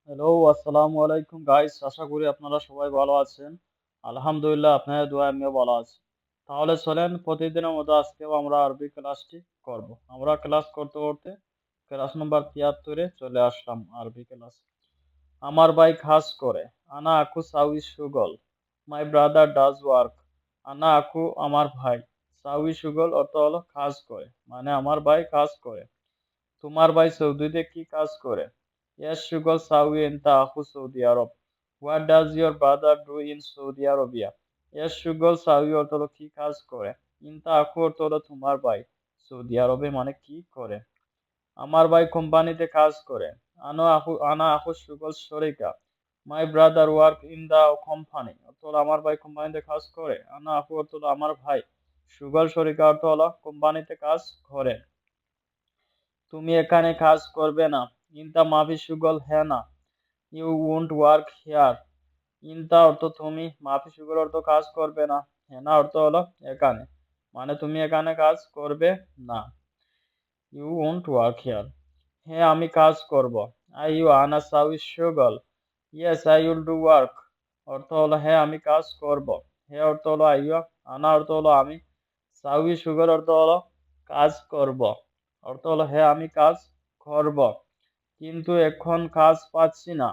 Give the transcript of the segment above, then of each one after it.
Hello, আসসালামু আলাইকুম guys. আশা করি আপনারা সবাই ভালো আছেন। আলহামদুলিল্লাহ, আপনাদের দোয়ায় আমিও ভালো আছি। তাহলে চলেন প্রতিদিনের মতো আজকেও আমরা আরবি ক্লাসটি করব। আমরা ক্লাস করতে করতে ক্লাস নম্বর ৭৩ এ চলে আসলাম আরবি ক্লাস। আমার ভাই কাজ করে। আনা আকু সাউই সুগল। My brother does work. আনা আকু আমার ভাই। সাউই সুগল অর্থ হলো কাজ করে। মানে আমার ভাই কাজ করে। তোমার ভাই সৌদিতে কি কাজ করে? يشتغل سوي أنت أخو সৌদি আরব। What does your brother do in Saudi Arabia? يشتغل سوي অর্থ হলো কি কাজ করে। ইনতা আখু অর্থ হলো তোমার ভাই সৌদি আরবে মানে কি করে। আমার ভাই কোম্পানিতে কাজ করে। আনা আখু সুগল শরিকা। My brother work in the company অর্থ হলো আমার ভাই কোম্পানিতে কাজ করে। আনা আখু অর্থ হলো আমার ভাই। সুগল শরিকা অর্থ হলো কোম্পানিতে কাজ করে। তুমি এখানে কাজ করবে না। ইনতা মাফি সুগল হ্যাঁ না। You won't work here. ইনতা অর্থ তুমি, মাফি সুগল অর্থ কাজ করবে না, হেনা অর্থ হলো এখানে, মানে তুমি এখানে কাজ করবে না। You won't work here. হ্যাঁ আমি কাজ করব। আই ইউ আনা সাউই সুগল। Yes I will do work অর্থ হলো হ্যাঁ আমি কাজ করব। হ্যাঁ অর্থ হলো আইয়ু, আনা অর্থ হলো আমি, সাউই সুগল অর্থ হলো কাজ করব, অর্থ হলো হ্যাঁ আমি কাজ করব। কিন্তু এখন কাজ পাচ্ছি না।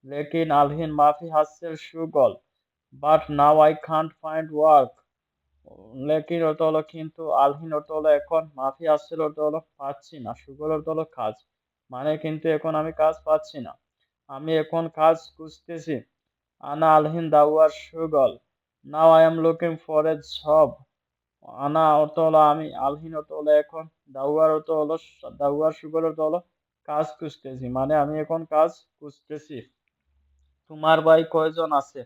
লেকিন আলহিন মাফি হাসিল সুগল। But now I can't find work. লেকিন অর্থ হলো কিন্তু, আলহিন অর্থ হলো এখন, মাফি হাসিল অর্থ হলো পাচ্ছি না, সুগল অর্থ হলো কাজ, মানে কিন্তু এখন আমি কাজ পাচ্ছি না, আমি এখন কাজ খুঁজতেছি। আনা আলহিন দাওয়ার সুগল। Now I am looking for a job. আনা অর্থ হলো আমি, আলহিন অর্থ হলো এখন, দাওয়ার অর্থ হলো, দাওয়ার সুগল অর্থ হলো কাজ খুঁজতেছি, মানে আমি এখন কাজ খুঁজতেছি। তোমার ভাই কয়জন আছে?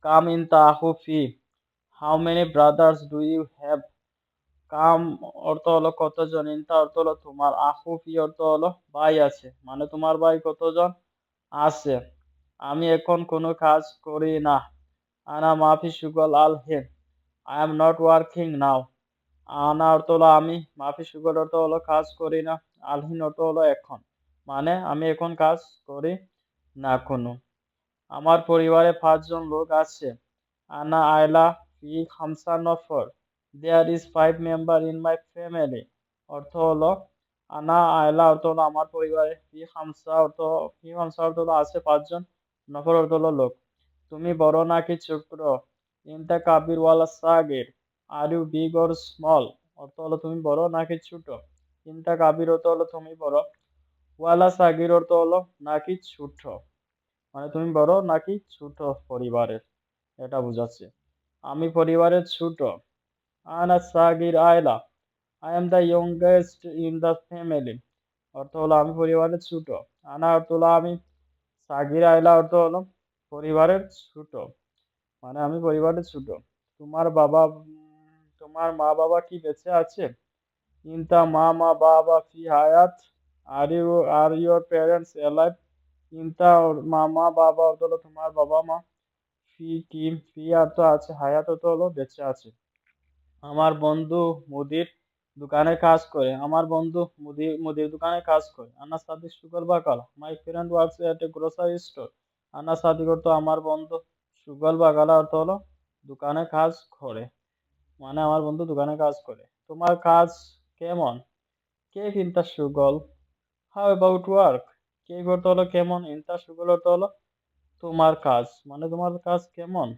কাম ইন তাহু ফি। How many brothers do you have? কাম অর্থ হলো কতজন, ইনতা অর্থ হলো তোমার, আহু ফি অর্থ হলো ভাই আছে, মানে তোমার ভাই কতজন আছে। আমি এখন কোনো কাজ করি না। আনা মাফি সুগল আল হে। I am not working now. আনা অর্থ হলো আমি, মাফি সুগল অর্থ হলো কাজ করি না, আলহিন অর্থ হলো এখন, মানে আমি এখন কাজ করি না কোনো। আমার পরিবারে ৫ জন লোক আছে। আনা আয়লা ফি খামসা নফর। There is 5 member in my family. অর্থ হলো আনা আয়লা অর্থ হলো আমার পরিবারে, ফি খামসা অর্থ হলো আছে ৫ জন, নফর অর্থ হলো লোক। তুমি বড় নাকি ছোট? ইনতা কাবির ওয়ালা সাগির। Are you big or small? অর্থ হলো তুমি বড় নাকি ছোট। ইনতা কাবির অর্থ হলো তুমি বড়। ওয়ালা সাগির অর্থ হলো নাকি ছোট, মানে তুমি বড় নাকি ছোট পরিবারের, এটা বোঝাচ্ছে। আমি পরিবারের ছোট। আনা সাগির আয়লা। I am the youngest in the family. অর্থ হলো আমি পরিবারের ছোট। আনা অর্থ হলো আমি, সাগির আয়লা অর্থ হলো পরিবারের ছোট, মানে আমি পরিবারের ছোট। তোমার মা বাবা কি বেঁচে আছে? ইনতা মা বাবা ফি হায়াত। Are you, are your parents alive? ইনতা মা বাবা অর্থ হলো তোমার বাবা মা। ফি কি, ফি অর্থ আছে, হায়াত অর্থ হলো বেঁচে আছে। আমার বন্ধু মুদির দোকানে কাজ করে। আমার বন্ধু মুদির দোকানে কাজ করে। আনা সাদিক সুগল বাকালা। My friend works at a grocery store. আনা সাদিক অর্থ আমার বন্ধু, সুগল বাকালা অর্থ হলো দোকানে কাজ করে, মানে আমার বন্ধু দোকানে কাজ করে। তোমার কাজ কেমন? কে ইন্তা সুগল। How about work? কে অর্থ হলো কেমন, ইন্তা সুগল অর্থ হলো তোমার কাজ, মানে তোমার কাজ কেমন।